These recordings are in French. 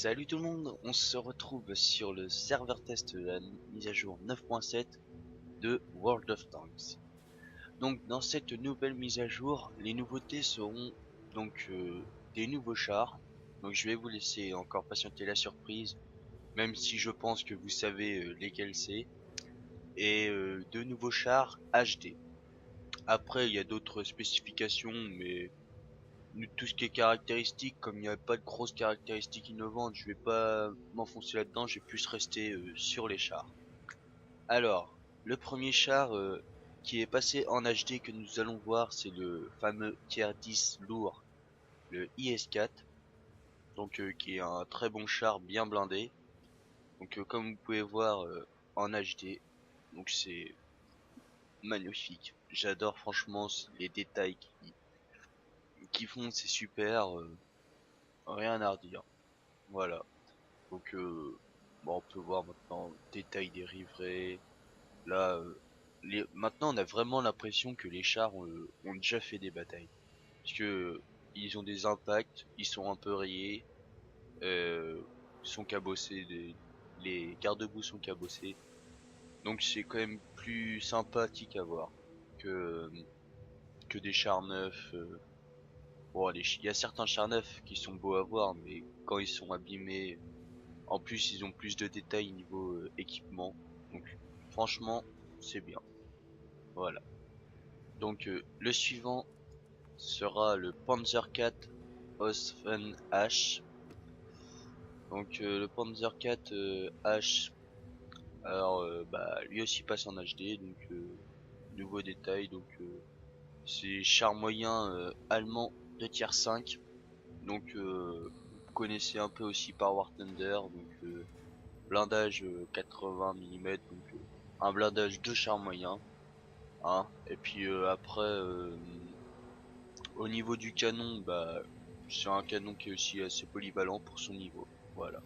Salut tout le monde, on se retrouve sur le serveur test de la mise à jour 9.7 de World of Tanks. Donc dans cette nouvelle mise à jour, les nouveautés seront donc des nouveaux chars. Donc je vais vous laisser encore patienter la surprise, même si je pense que vous savez lesquels c'est. Et de nouveaux chars HD. Après il y a d'autres spécifications, mais tout ce qui est caractéristique, comme il n'y a pas de grosses caractéristiques innovantes, je vais pas m'enfoncer là-dedans, je vais plus rester sur les chars. Alors, le premier char qui est passé en HD que nous allons voir, c'est le fameux Tier 10 lourd, le IS-4, donc qui est un très bon char bien blindé. Donc comme vous pouvez voir en HD, donc c'est magnifique. J'adore franchement les détails qui font, c'est super, rien à redire. Voilà. Donc bon, on peut voir maintenant le détail des rivets. Là, maintenant on a vraiment l'impression que les chars ont déjà fait des batailles. Parce que ils ont des impacts, ils sont un peu rayés, ils sont cabossés, les garde-boue sont cabossés. Donc c'est quand même plus sympathique à voir que, que des chars neufs. Bon, il y a certains chars neufs qui sont beaux à voir, mais quand ils sont abîmés, en plus, ils ont plus de détails niveau équipement. Donc, franchement, c'est bien. Voilà. Donc, le suivant sera le Panzer IV Osfen H. Donc, le Panzer IV H, alors, bah, lui aussi passe en HD. Donc, nouveau détail. Donc, c'est char moyen allemand de tier 5. Donc, vous connaissez un peu aussi par War Thunder. Donc, blindage 80 mm. Donc, un blindage de char moyen, hein. Et puis après, au niveau du canon, bah c'est un canon qui est aussi assez polyvalent pour son niveau. Voilà.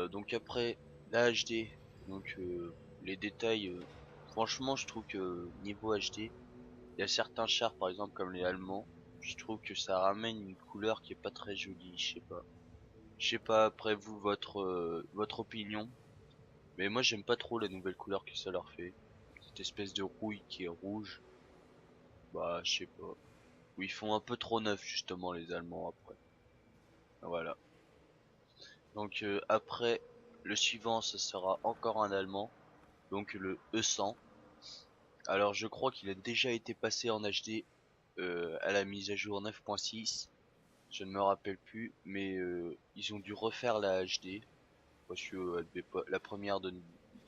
Donc après la HD, donc les détails, franchement je trouve que niveau HD, il y a certains chars par exemple comme les Allemands, je trouve que ça ramène une couleur qui est pas très jolie, je sais pas. Je sais pas après vous votre opinion, mais moi j'aime pas trop la nouvelle couleur que ça leur fait. Cette espèce de rouille qui est rouge, bah je sais pas. Où ils font un peu trop neuf justement les Allemands après. Voilà. Donc après le suivant ce sera encore un Allemand, donc le E100. Alors je crois qu'il a déjà été passé en HD à la mise à jour 9.6. Je ne me rappelle plus, mais ils ont dû refaire la HD parce que la première ne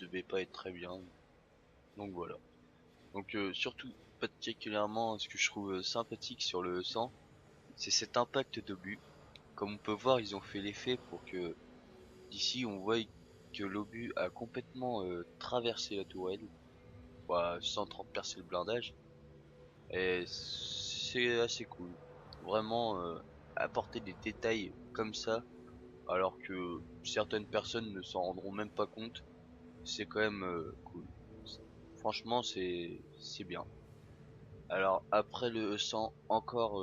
devait pas être très bien. Donc voilà. Donc surtout particulièrement ce que je trouve sympathique sur le E100, c'est cet impact d'obus. Comme on peut voir, ils ont fait l'effet pour que d'ici on voit que l'obus a complètement traversé la tourelle, bah, sans percer le blindage. Et c'est assez cool. Vraiment apporter des détails comme ça, alors que certaines personnes ne s'en rendront même pas compte, c'est quand même cool. Franchement, c'est bien. Alors après le E100, encore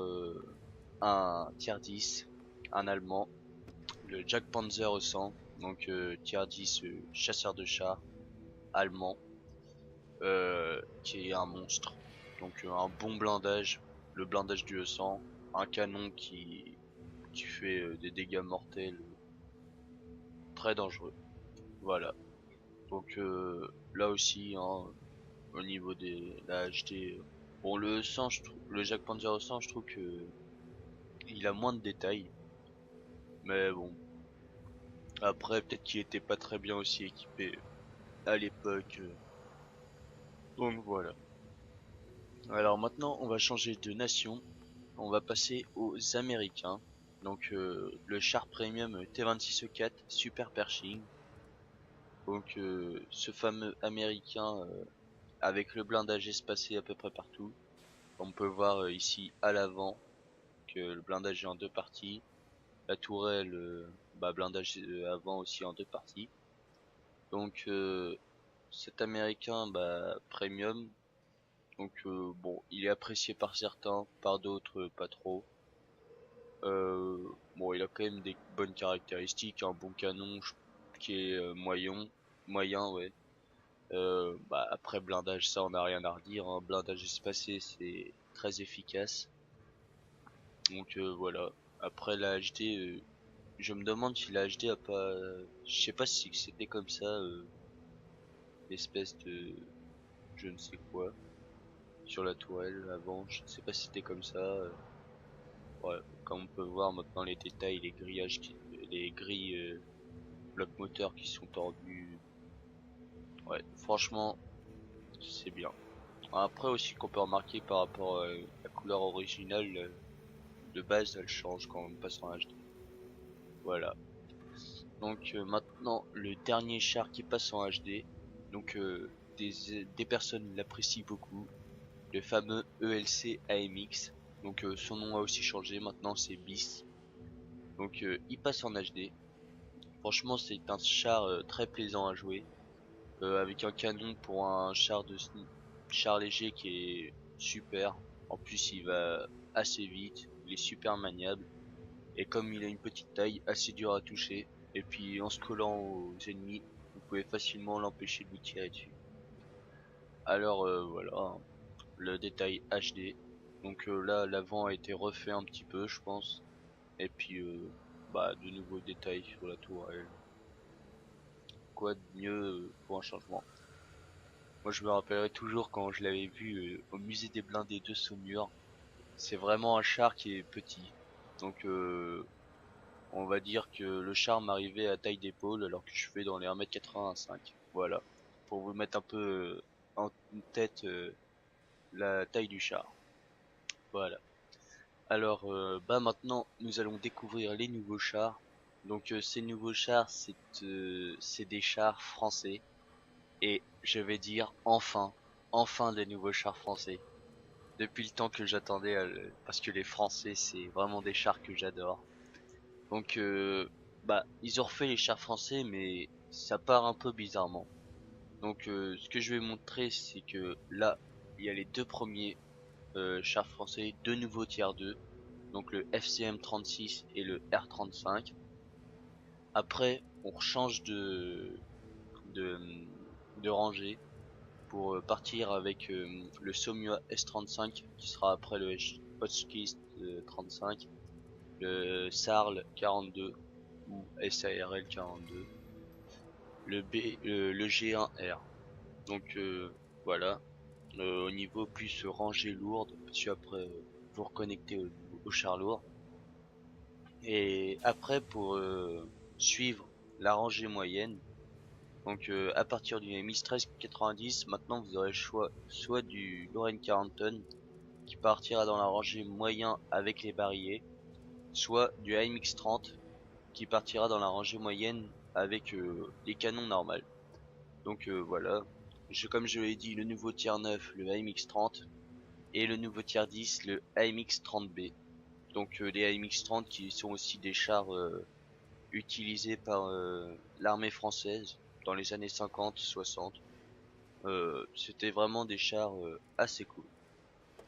un tier 10, un allemand, le Jack Panzer E100, donc tier 10 chasseur de chars allemand, qui est un monstre. Donc un bon blindage, le blindage du E100, un canon qui fait des dégâts mortels très dangereux. Voilà. Donc là aussi, hein, au niveau des la HD, bon le E100, le Jack Panzer E100, je trouve que il a moins de détails, mais bon. Après, peut-être qu'il était pas très bien aussi équipé à l'époque. Donc voilà. Alors maintenant, on va changer de nation. On va passer aux Américains. Donc le char premium T26E4 Super Pershing. Donc ce fameux américain avec le blindage espacé à peu près partout. On peut voir ici à l'avant que le blindage est en deux parties. La tourelle, bah, blindage avant aussi en deux parties. Donc cet américain bah, premium, donc bon, il est apprécié par certains, par d'autres pas trop. Bon, il a quand même des bonnes caractéristiques, un bon canon qui est moyen, ouais. Bah, après blindage, ça on n'a rien à redire, hein. Blindage espacé, c'est très efficace. Donc voilà. Après la HD, je me demande si la HD a pas, je sais pas si c'était comme ça, l'espèce de, je ne sais quoi, sur la tourelle avant. Je ne sais pas si c'était comme ça. Ouais, comme on peut voir maintenant les détails, les grillages, les grilles blocs moteurs qui sont tordus. Ouais, franchement, c'est bien. Après aussi qu'on peut remarquer par rapport à la couleur originale de base, elle change quand on passe en HD. Voilà. Donc maintenant le dernier char qui passe en HD. Donc des personnes l'apprécient beaucoup. Le fameux ELC AMX. Donc son nom a aussi changé. Maintenant c'est BIS. Donc il passe en HD. Franchement c'est un char très plaisant à jouer. Avec un canon pour un char léger qui est super. En plus il va assez vite. Il est super maniable. Et comme il a une petite taille, assez dur à toucher. Et puis en se collant aux ennemis, vous pouvez facilement l'empêcher de vous tirer dessus. Alors voilà, hein, le détail HD. Donc là, l'avant a été refait un petit peu, je pense. Et puis bah de nouveaux détails sur la tourelle. Quoi de mieux pour un changement. Moi je me rappellerai toujours quand je l'avais vu au musée des blindés de Saumur. C'est vraiment un char qui est petit. Donc on va dire que le char m'arrivait à taille d'épaule alors que je fais dans les 1m85. Voilà. Pour vous mettre un peu en tête la taille du char. Voilà. Alors bah maintenant nous allons découvrir les nouveaux chars. Donc ces nouveaux chars c'est des chars français. Et je vais dire enfin des nouveaux chars français. Depuis le temps que j'attendais parce que les Français c'est vraiment des chars que j'adore. Donc bah ils ont refait les chars français mais ça part un peu bizarrement. Donc ce que je vais montrer c'est que là il y a les deux premiers chars français, deux nouveaux tiers 2, donc le FCM 36 et le R35. Après on change de, de rangée pour partir avec le Somua S35 qui sera après le Hotchkiss 35, le Sarl 42 ou SARL 42, le G1R. Donc voilà, au niveau plus rangée lourde, puis après vous reconnectez au char lourd. Et après pour suivre la rangée moyenne, donc à partir du MX1390, maintenant vous aurez le choix soit du Lorraine 40 tonnes qui partira dans la rangée moyen avec les barillet, soit du AMX30 qui partira dans la rangée moyenne avec les canons normales. Donc voilà, comme je l'ai dit, le nouveau tier 9, le AMX30, et le nouveau tier 10, le AMX30B. Donc les AMX30 qui sont aussi des chars utilisés par l'armée française dans les années 50-60. C'était vraiment des chars assez cool.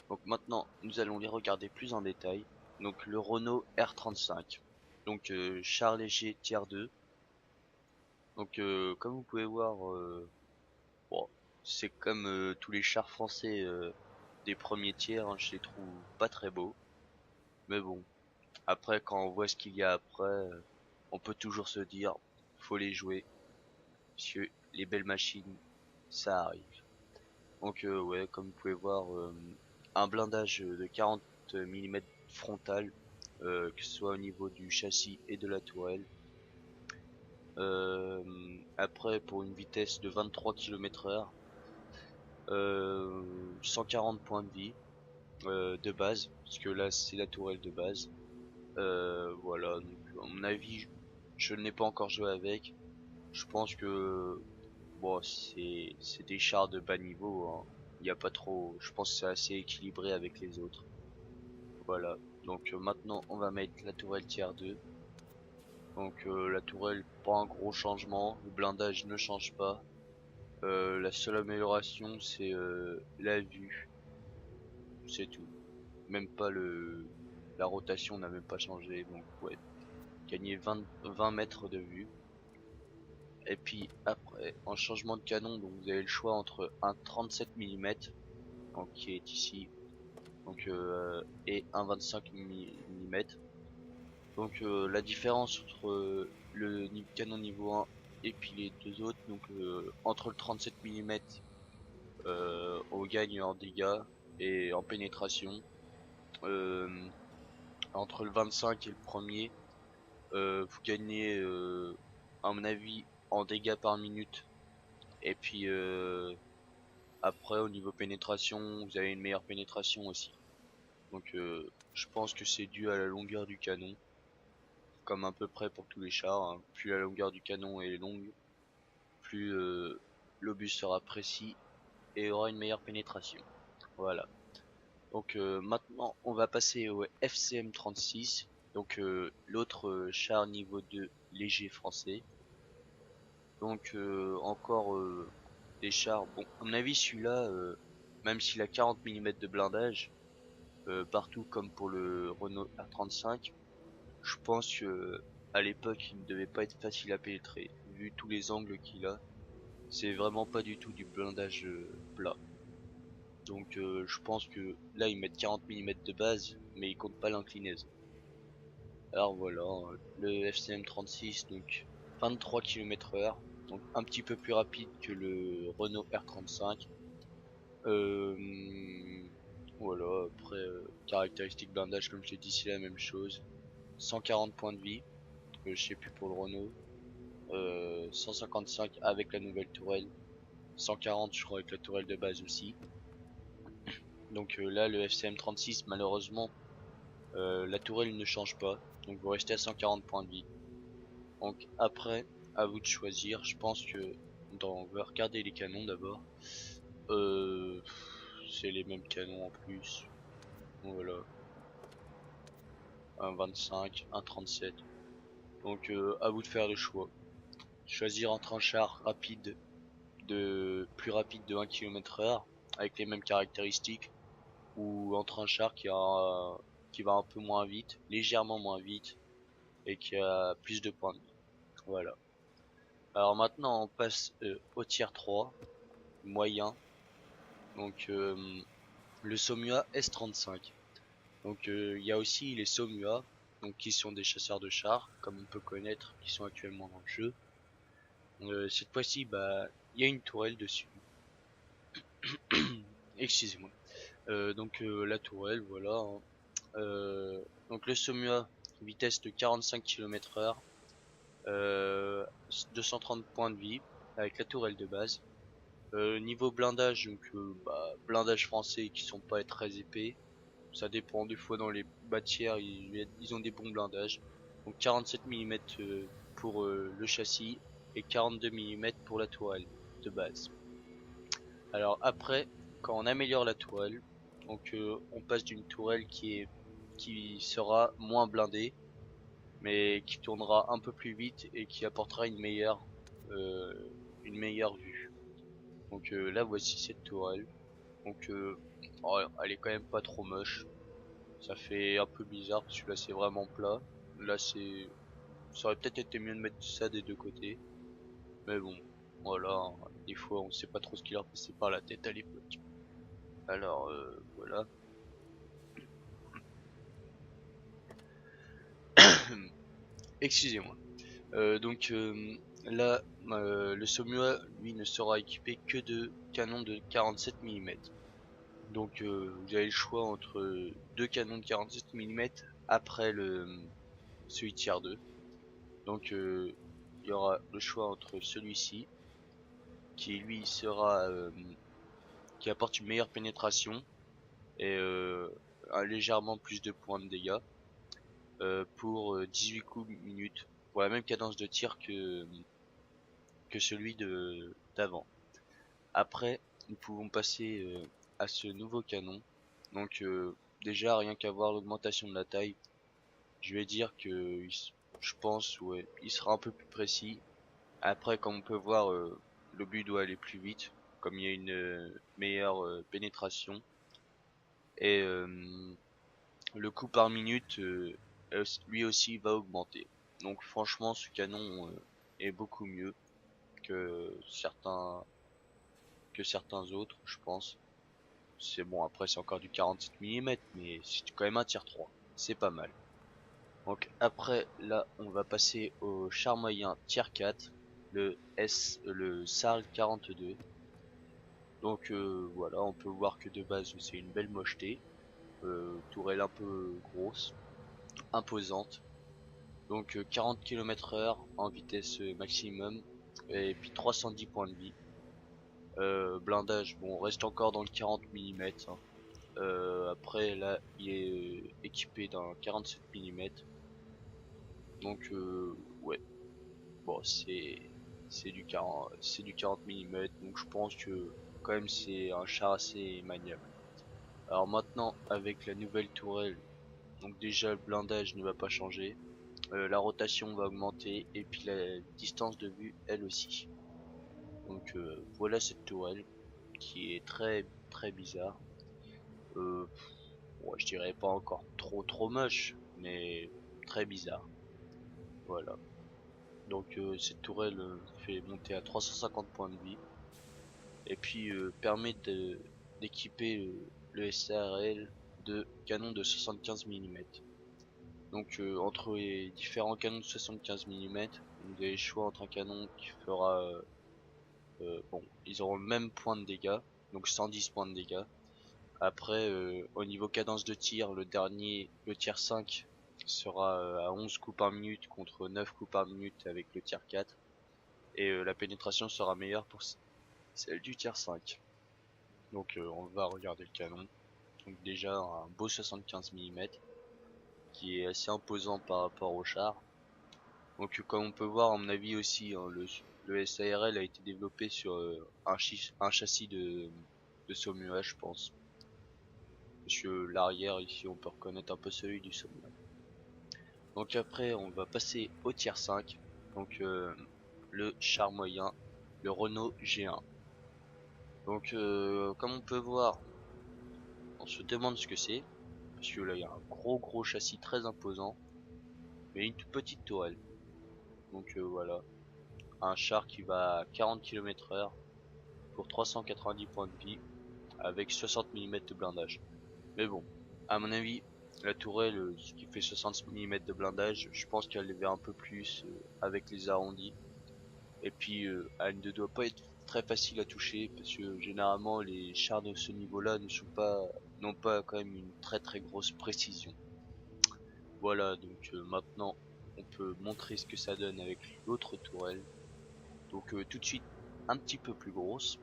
Donc maintenant, nous allons les regarder plus en détail. Donc le Renault R35. Donc char léger tier 2. Donc comme vous pouvez voir, bon, c'est comme tous les chars français des premiers tiers, hein, je les trouve pas très beaux. Mais bon, après quand on voit ce qu'il y a après, on peut toujours se dire, faut les jouer. Parce que les belles machines, ça arrive. Donc ouais, comme vous pouvez voir, un blindage de 40 mm frontal, que ce soit au niveau du châssis et de la tourelle. Après pour une vitesse de 23 km/h, 140 points de vie de base, parce que là c'est la tourelle de base. Voilà, donc à mon avis, je ne l'ai pas encore joué avec. Je pense que bon, c'est des chars de bas niveau, hein. Il n'y a pas trop, je pense que c'est assez équilibré avec les autres. Voilà. Donc maintenant on va mettre la tourelle tier 2. Donc la tourelle, pas un gros changement, le blindage ne change pas. La seule amélioration c'est la vue, c'est tout. Même pas la rotation n'a même pas changé, donc ouais, gagner 20 mètres de vue. Et puis après, en changement de canon, donc vous avez le choix entre un 37 mm, donc qui est ici, donc et un 25 mm. Donc la différence entre le canon niveau 1 et puis les deux autres, donc entre le 37 mm, on gagne en dégâts et en pénétration. Euh, Entre le 25 et le premier, vous gagnez, à mon avis, en dégâts par minute. Et puis après, au niveau pénétration, vous avez une meilleure pénétration aussi. Donc je pense que c'est dû à la longueur du canon, comme à peu près pour tous les chars, hein. Plus la longueur du canon est longue, plus l'obus sera précis et aura une meilleure pénétration. Voilà. Donc maintenant, on va passer au FCM 36, donc l'autre char niveau 2 léger français. Donc encore des chars. Bon, à mon avis, celui-là, même s'il a 40 mm de blindage, partout comme pour le Renault R35, je pense que à l'époque, il ne devait pas être facile à pénétrer, vu tous les angles qu'il a. C'est vraiment pas du tout du blindage plat. Donc je pense que là ils mettent 40 mm de base, mais ils comptent pas l'inclinaison. Alors voilà, le FCM 36, donc 23 km/h, donc un petit peu plus rapide que le Renault R35. Voilà, après caractéristiques blindage comme je l'ai dit, c'est la même chose. 140 points de vie, je sais plus pour le Renault. 155 avec la nouvelle tourelle. 140 je crois avec la tourelle de base aussi. Donc là le FCM 36 malheureusement la tourelle ne change pas. Donc vous restez à 140 points de vie. Donc après à vous de choisir. Je pense que on va regarder les canons d'abord. Euh, c'est les mêmes canons en plus. Voilà. Un 25, un 37. Donc à vous de faire le choix. Choisir entre un char rapide plus rapide de 1 km/h avec les mêmes caractéristiques ou entre un char qui va un peu moins vite, légèrement moins vite et qui a plus de points de vie. Voilà. Alors maintenant on passe au tiers 3, moyen. Donc le Somua S35. Donc il y a aussi les Somua, donc qui sont des chasseurs de chars, comme on peut connaître, qui sont actuellement dans le jeu. Cette fois-ci, bah, il y a une tourelle dessus. Excusez-moi. Donc la tourelle, voilà, hein. Donc le Somua, vitesse de 45 km/h, 230 points de vie avec la tourelle de base. Niveau blindage, donc bah, blindage français qui sont pas très épais. Ça dépend des fois dans les bâtières, ils ont des bons blindages. Donc 47 mm pour le châssis et 42 mm pour la tourelle de base. Alors après, quand on améliore la tourelle, donc on passe d'une tourelle qui sera moins blindée, mais qui tournera un peu plus vite et qui apportera une meilleure vue. Donc là voici cette tourelle. Donc oh, elle est quand même pas trop moche. Ça fait un peu bizarre parce que là c'est vraiment plat. Là ça aurait peut-être été mieux de mettre ça des deux côtés. Mais bon, voilà, hein. Des fois on sait pas trop ce qui leur passait par la tête à l'époque. Alors voilà. Excusez-moi. Donc là, le Somua, lui, ne sera équipé que de canons de 47 mm. Donc vous avez le choix entre deux canons de 47 mm après celui tiers 2. Donc il y aura le choix entre celui-ci, qui lui sera qui apporte une meilleure pénétration et légèrement plus de points de dégâts pour 18 coups minutes, pour la même cadence de tir que celui de d'avant. Après, nous pouvons passer à ce nouveau canon. Donc déjà rien qu'à voir l'augmentation de la taille, je vais dire que je pense ouais, il sera un peu plus précis. Après, comme on peut voir, l'obus doit aller plus vite, comme il y a une meilleure pénétration. Et le coup par minute lui aussi va augmenter. Donc franchement ce canon est beaucoup mieux que certains autres, je pense. C'est bon, après c'est encore du 47 mm, mais c'est quand même un tier 3. C'est pas mal. Donc après, là, on va passer au char moyen tier 4, le SARL 42. Donc voilà, on peut voir que de base c'est une belle mocheté. Tourelle un peu grosse, imposante. Donc 40 km/h en vitesse maximum. Et puis 310 points de vie. Blindage, bon, on reste encore dans le 40 mm. Après là il est équipé d'un 47 mm. Donc ouais, bon c'est du 40 mm, donc je pense que quand même c'est un char assez maniable. Alors maintenant avec la nouvelle tourelle, donc déjà le blindage ne va pas changer, la rotation va augmenter et puis la distance de vue elle aussi. Donc voilà cette tourelle qui est très très bizarre. Euh, Ouais, je dirais pas encore trop moche, mais très bizarre. Voilà. Donc cette tourelle fait monter à 350 points de vie et puis permet d'équiper le SARL de canons de 75 mm. Donc entre les différents canons de 75 mm, vous avez le choix entre un canon qui fera bon, ils auront le même point de dégâts, donc 110 points de dégâts. Après, au niveau cadence de tir, le tier 5 sera à 11 coups par minute contre 9 coups par minute avec le tier 4. Et la pénétration sera meilleure pour celle du tier 5. Donc on va regarder le canon. Donc déjà un beau 75 mm qui est assez imposant par rapport au char. Donc comme on peut voir, à mon avis aussi, hein, le SARL a été développé sur un châssis de Saumuai, je pense. Parce que l'arrière ici on peut reconnaître un peu celui du Saumuai. Donc après on va passer au tier 5. Donc le char moyen, le Renault G1. Donc comme on peut voir, on se demande ce que c'est. Parce que là il y a un gros châssis très imposant. Mais une toute petite tourelle. Donc voilà. Un char qui va à 40 km/h pour 390 points de vie avec 60 mm de blindage. Mais bon, à mon avis, la tourelle ce qui fait 60 mm de blindage, je pense qu'elle les un peu plus avec les arrondis. Et puis elle ne doit pas être très facile à toucher parce que généralement les chars de ce niveau-là n'ont pas quand même une très grosse précision. Voilà, donc maintenant on peut montrer ce que ça donne avec l'autre tourelle. Donc tout de suite un petit peu plus grosse.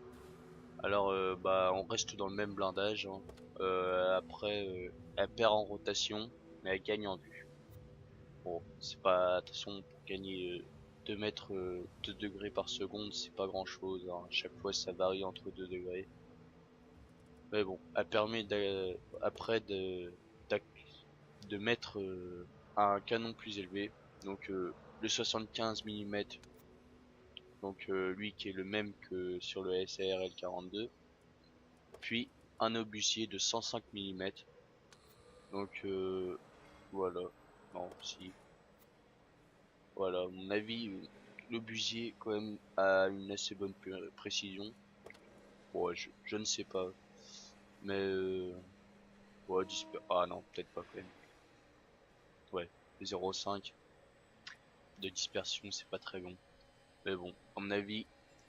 Alors bah on reste dans le même blindage, hein. Après elle perd en rotation mais elle gagne en vue. Bon, c'est pas, de toute façon, pour gagner 2 mètres 2 degrés par seconde, c'est pas grand chose, hein. À chaque fois ça varie entre 2 degrés. Mais bon, elle permet après de mettre un canon plus élevé. Donc le 75 mm, donc lui qui est le même que sur le SARL 42. Puis un obusier de 105 mm. Donc voilà. Non, si. Voilà, à mon avis, l'obusier quand même a une assez bonne précision. Bon, ouais, je ne sais pas. Mais ouais, ah non, peut-être pas quand même. Ouais, 0,5 de dispersion, c'est pas très bon. Mais bon, à mon avis,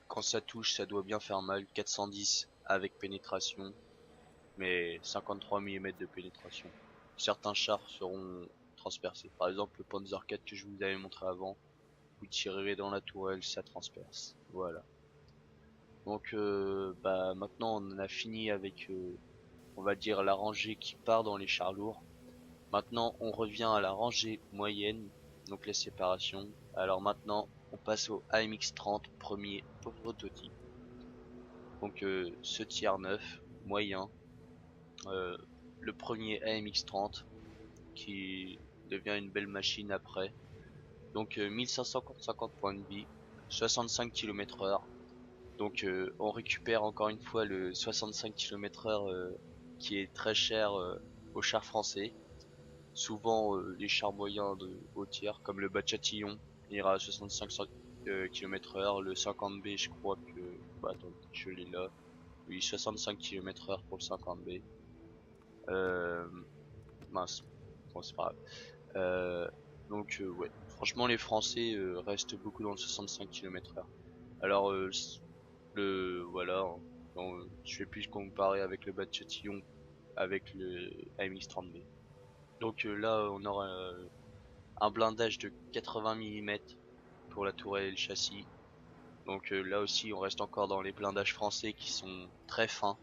quand ça touche, ça doit bien faire mal. 410 avec pénétration, mais 53 mm de pénétration. Certains chars seront transpercés. Par exemple, le Panzer 4 que je vous avais montré avant, vous tirerez dans la tourelle, ça transperce. Voilà. Donc bah maintenant on en a fini avec on va dire la rangée qui part dans les chars lourds. Maintenant on revient à la rangée moyenne, donc les séparations. Alors maintenant on passe au AMX-30 premier prototype. Donc ce tier 9 moyen, euh, le premier AMX-30 qui devient une belle machine après. Donc 1550 points de vie, 65 km/h. Donc on récupère encore une fois le 65 km/h qui est très cher aux chars français. Souvent les chars moyens de haut tir comme le Bachatillon ira à 65 km/h, le 50B je crois que attends, je l'ai là. Oui, 65 km/h pour le 50B. Euh, mince, bon, c'est pas grave. Ouais, franchement les Français restent beaucoup dans le 65 km/h. Alors voilà, hein. Donc, je vais plus comparer avec le Bachatillon avec le AMX-30B. Donc là on aura un blindage de 80 mm pour la tourelle et le châssis. Donc là aussi on reste encore dans les blindages français qui sont très fins.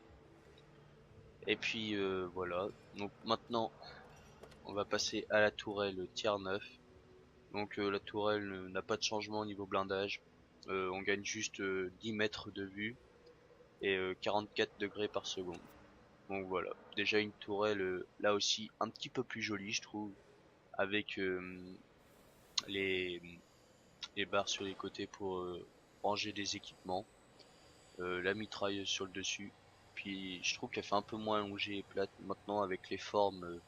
Et puis voilà, donc maintenant on va passer à la tourelle tiers 9. Donc la tourelle n'a pas de changement au niveau blindage. On gagne juste 10 mètres de vue et 44 degrés par seconde. Donc voilà, déjà une tourelle là aussi un petit peu plus jolie je trouve, avec les, les barres sur les côtés pour ranger des équipements, la mitrailleuse sur le dessus. Puis je trouve qu'elle fait un peu moins allongée et plate maintenant avec les formes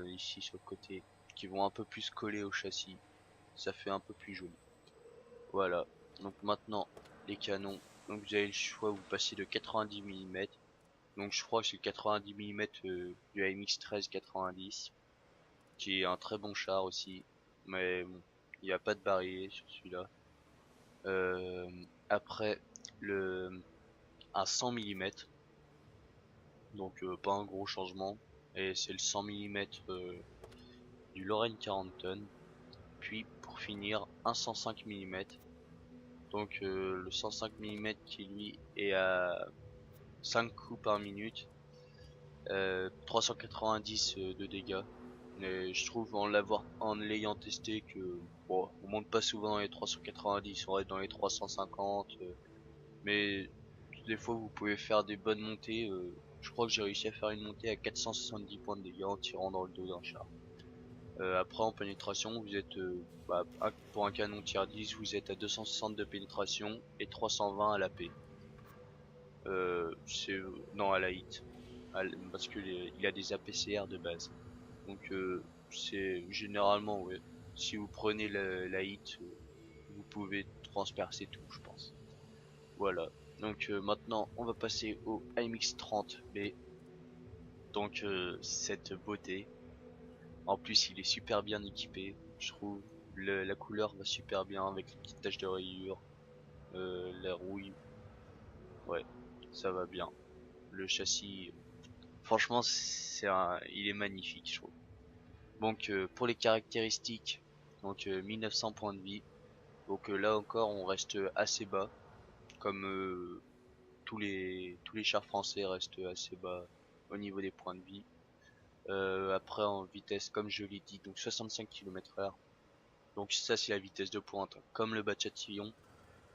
ici sur le côté qui vont un peu plus coller au châssis. Ça fait un peu plus joli. Voilà. Donc maintenant les canons. Donc vous avez le choix, vous passez de 90 mm. Donc je crois que c'est 90 mm du AMX 1390, qui est un très bon char aussi. Mais bon, il n'y a pas de barillet sur celui-là. Après le un 100 mm, donc pas un gros changement, et c'est le 100 mm du Lorraine 40 tonnes. Puis pour finir un 105 mm, donc le 105 mm qui lui est à 5 coups par minute, 390 de dégâts. Mais je trouve en l'ayant testé que bon, on monte pas souvent dans les 390, on reste dans les 350, mais des fois vous pouvez faire des bonnes montées. Je crois que j'ai réussi à faire une montée à 470 points de dégâts en tirant dans le dos d'un char. Après en pénétration vous êtes pour un canon tier 10 vous êtes à 260 de pénétration et 320 à la P. Non, à la hit, parce que il a des APCR de base. Donc c'est généralement, ouais, si vous prenez la hit, vous pouvez transpercer tout je pense. Voilà, donc maintenant on va passer au AMX 30B. Donc cette beauté, en plus il est super bien équipé je trouve. La couleur va super bien avec les petites taches de rayures, la rouille, ouais, ça va bien. Le châssis, franchement il est magnifique je trouve. Donc pour les caractéristiques, donc 1900 points de vie. Donc là encore on reste assez bas, comme tous les chars français restent assez bas au niveau des points de vie. Après en vitesse comme je l'ai dit, donc 65 km/h. Donc ça c'est la vitesse de pointe, comme le Bachatillon.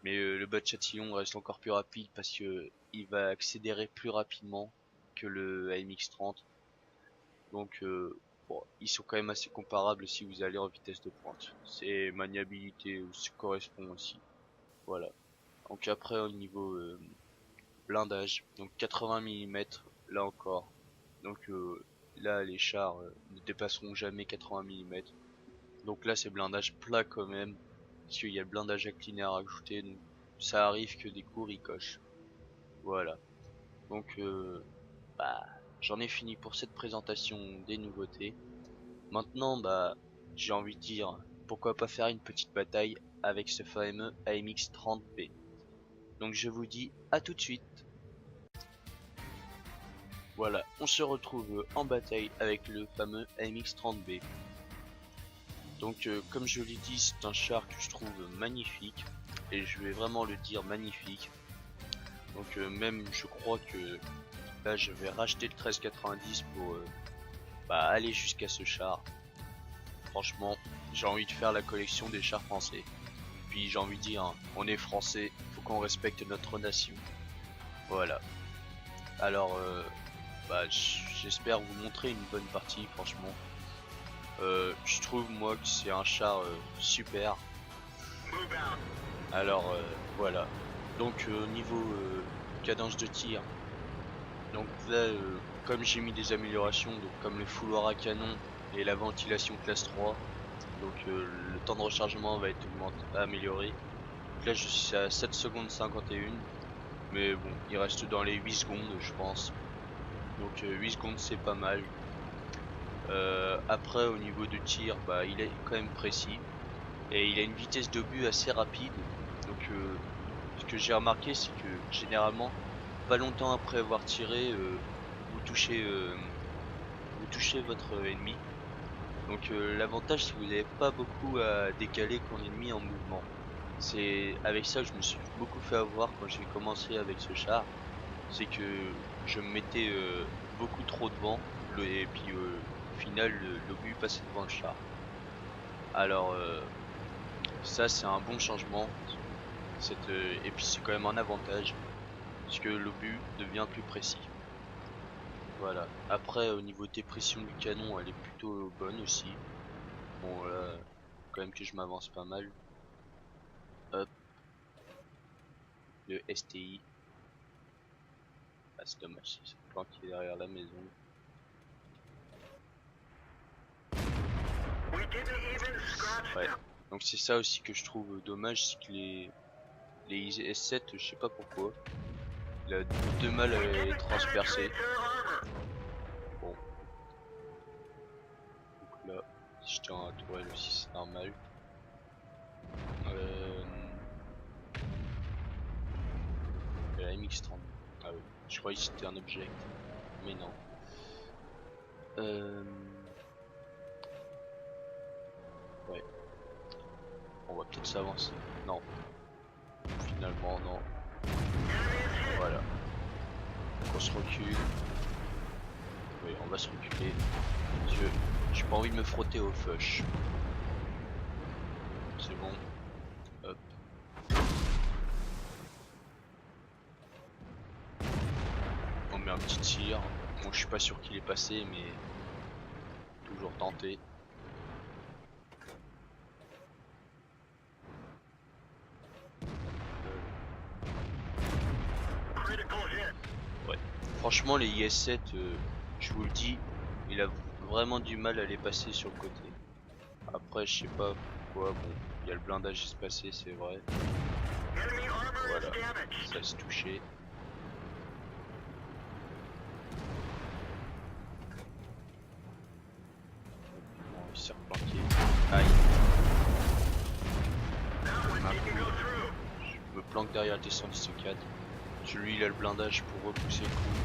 Mais le Bachatillon reste encore plus rapide parce que il va accélérer plus rapidement que le AMX 30. Donc bon, ils sont quand même assez comparables si vous allez en vitesse de pointe. C'est maniabilité se correspond aussi. Voilà. Donc après au niveau blindage, donc 80 mm là encore. Donc là les chars ne dépasseront jamais 80 mm. Donc là c'est blindage plat quand même, parce qu'il y a le blindage incliné à rajouter, donc ça arrive que des coups ricochent. Voilà. Donc bah j'en ai fini pour cette présentation des nouveautés. Maintenant j'ai envie de dire, pourquoi pas faire une petite bataille avec ce fameux AMX 30B. Donc je vous dis à tout de suite. Voilà, on se retrouve en bataille avec le fameux AMX 30B. Donc comme je l'ai dit, c'est un char que je trouve magnifique, et je vais vraiment le dire, magnifique. Donc même je crois que là je vais racheter le 1390 pour aller jusqu'à ce char. Franchement j'ai envie de faire la collection des chars français. Puis j'ai envie de dire, hein, on est français, faut qu'on respecte notre nation. Voilà. Alors j'espère vous montrer une bonne partie franchement. Je trouve moi que c'est un char super. Alors voilà. Donc au niveau cadence de tir, donc là comme j'ai mis des améliorations, donc comme le fouloir à canon et la ventilation classe 3, donc le temps de rechargement va être amélioré. Donc là je suis à 7 secondes 51, mais bon, il reste dans les 8 secondes je pense. Donc 8 secondes c'est pas mal. Après au niveau de tir, bah, il est quand même précis. Et il a une vitesse d'obus assez rapide. Donc ce que j'ai remarqué c'est que généralement, pas longtemps après avoir tiré, vous touchez votre ennemi. Donc l'avantage c'est que vous n'avez pas beaucoup à décaler quand l'ennemi est en mouvement. C'est avec ça que je me suis beaucoup fait avoir quand j'ai commencé avec ce char. C'est que je me mettais beaucoup trop devant et puis au final l'obus passait devant le char. Alors ça c'est un bon changement. Et puis c'est quand même un avantage puisque l'obus devient plus précis. Voilà. Après au niveau des pressions du canon, elle est plutôt bonne aussi. Bon là, quand même que je m'avance pas mal. Hop, le STI. Ah c'est dommage, c'est planqué derrière la maison. Ouais. Donc c'est ça aussi que je trouve dommage, c'est que les S7, je sais pas pourquoi, il a de mal à les transpercer. Bon. Donc là, si je tiens à la tourelle aussi c'est normal. La MX-30. Ah oui, je croyais que c'était un object, mais non. Ouais. On va peut-être s'avancer. Non. Finalement, non. Voilà. Donc on se recule. Oui, on va se reculer. J'ai pas envie de me frotter au fush. C'est bon. Hop. On met un petit tir. Bon, je suis pas sûr qu'il est passé, mais toujours tenté. Ouais. Franchement, les IS-7, je vous le dis, il a vraiment du mal à les passer sur le côté. Après, je sais pas pourquoi. Bon, il y a le blindage espacé, c'est vrai. Voilà, ça se touchait. Bon, il s'est replanqué. Aïe. Je me planque derrière le T-114. Celui il a le blindage pour repousser le coup.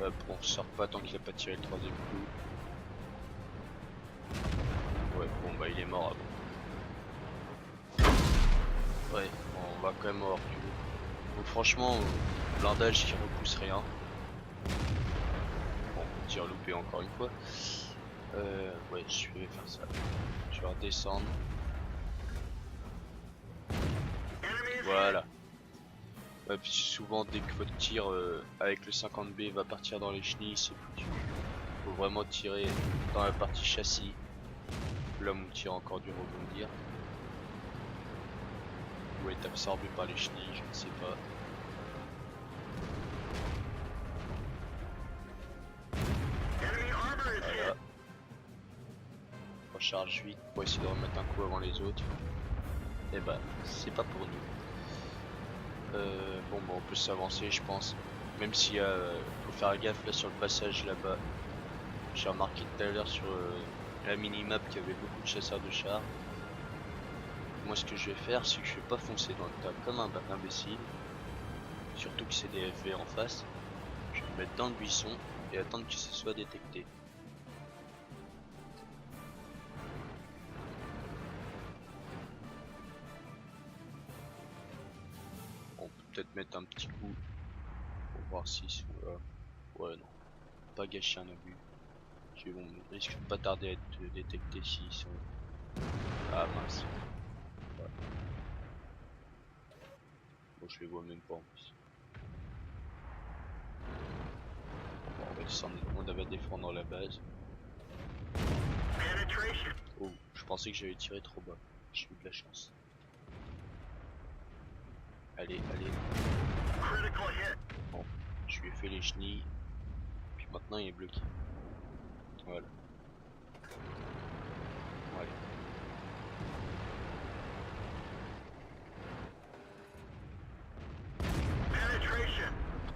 Hop, on sort pas tant qu'il a pas tiré le troisième coup. Ouais, bon bah il est mort avant. Ouais, bon, on va quand même avoir reculer. Donc franchement, blindage qui repousse rien. Bon, tir loupé encore une fois. Ouais, je vais faire ça. Je vais redescendre. Voilà. Ouais, puis souvent dès que votre tir avec le 50B va partir dans les chenilles, c'est foutu. Faut vraiment tirer dans la partie châssis. Là mon tir a encore dû rebondir. Ou être absorbé par les chenilles, je ne sais pas. Voilà. Recharge vite pour essayer de remettre un coup avant les autres. Et bah c'est pas pour nous. Bon bah on peut s'avancer je pense. Même s'il y a faut faire gaffe là sur le passage là-bas. J'ai remarqué tout à l'heure sur la minimap qu'il y avait beaucoup de chasseurs de chars. Moi ce que je vais faire c'est que je vais pas foncer dans le tas comme un imbécile. Surtout que c'est des FV en face. Je vais me mettre dans le buisson et attendre que ce soit détecté. On peut peut-être mettre un petit coup pour voir s'ils sont là. Ouais non, pas gâcher un obus. Bon, ils risquent de pas tarder à être détectés s'ils sont... Ah mince. Ouais. Bon je les vois même pas en plus. Bon, on va descendre, on va défendre la base. Oh, je pensais que j'avais tiré trop bas. J'ai eu de la chance. Allez, allez. Bon, Je lui ai fait les chenilles. Puis maintenant il est bloqué. Voilà. Ouais.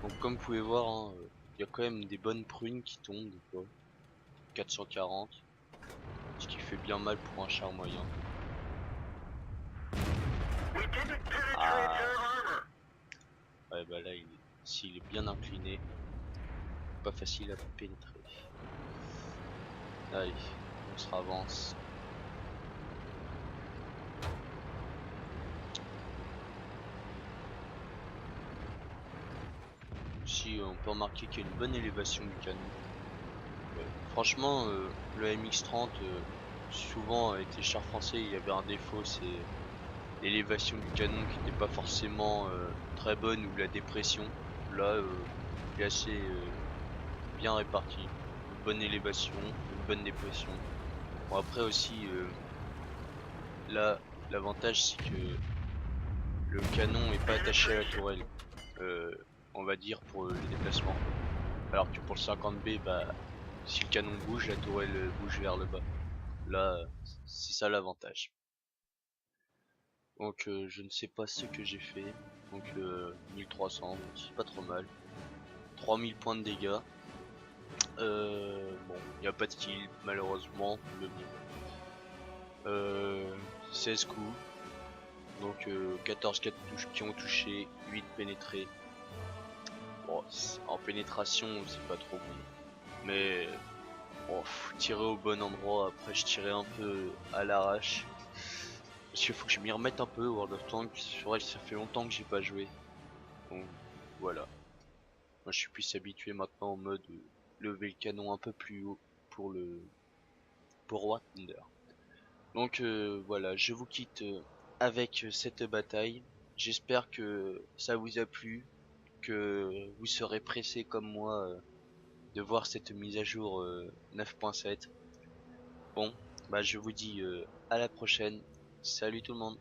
Donc comme vous pouvez voir, il y a quand même des bonnes prunes qui tombent des fois. 440. Ce qui fait bien mal pour un char moyen. Ah. Ouais bah là s'il est bien incliné, pas facile à pénétrer. Allez, on se ravance. Ici on peut remarquer qu'il y a une bonne élévation du canon. Franchement le MX-30 souvent avec les chars français il y avait un défaut, c'est l'élévation du canon qui n'était pas forcément très bonne ou la dépression. Là il est assez bien réparti, une bonne élévation, une bonne dépression. Bon après aussi là l'avantage c'est que le canon est pas attaché à la tourelle, euh, on va dire pour les déplacements. Alors que pour le 50B, bah si le canon bouge, la tourelle bouge vers le bas. Là c'est ça l'avantage. Donc je ne sais pas ce que j'ai fait. Donc 1300, c'est pas trop mal. 3000 points de dégâts. Bon, il n'y a pas de kill malheureusement, mais bon. 16 coups. Donc 14 qui ont touché, 8 pénétrés. Bon, en pénétration, c'est pas trop bon. Mais bon, tirer au bon endroit. Après, je tirais un peu à l'arrache. Parce qu'il faut que je m'y remette un peu, World of Tanks. C'est vrai que ça fait longtemps que j'ai pas joué. Donc voilà. Moi je suis plus habitué maintenant en mode lever le canon un peu plus haut pour War Thunder. Donc voilà, je vous quitte avec cette bataille. J'espère que ça vous a plu, que vous serez pressé comme moi de voir cette mise à jour 9.7. Bon, bah je vous dis à la prochaine. Salut tout le monde.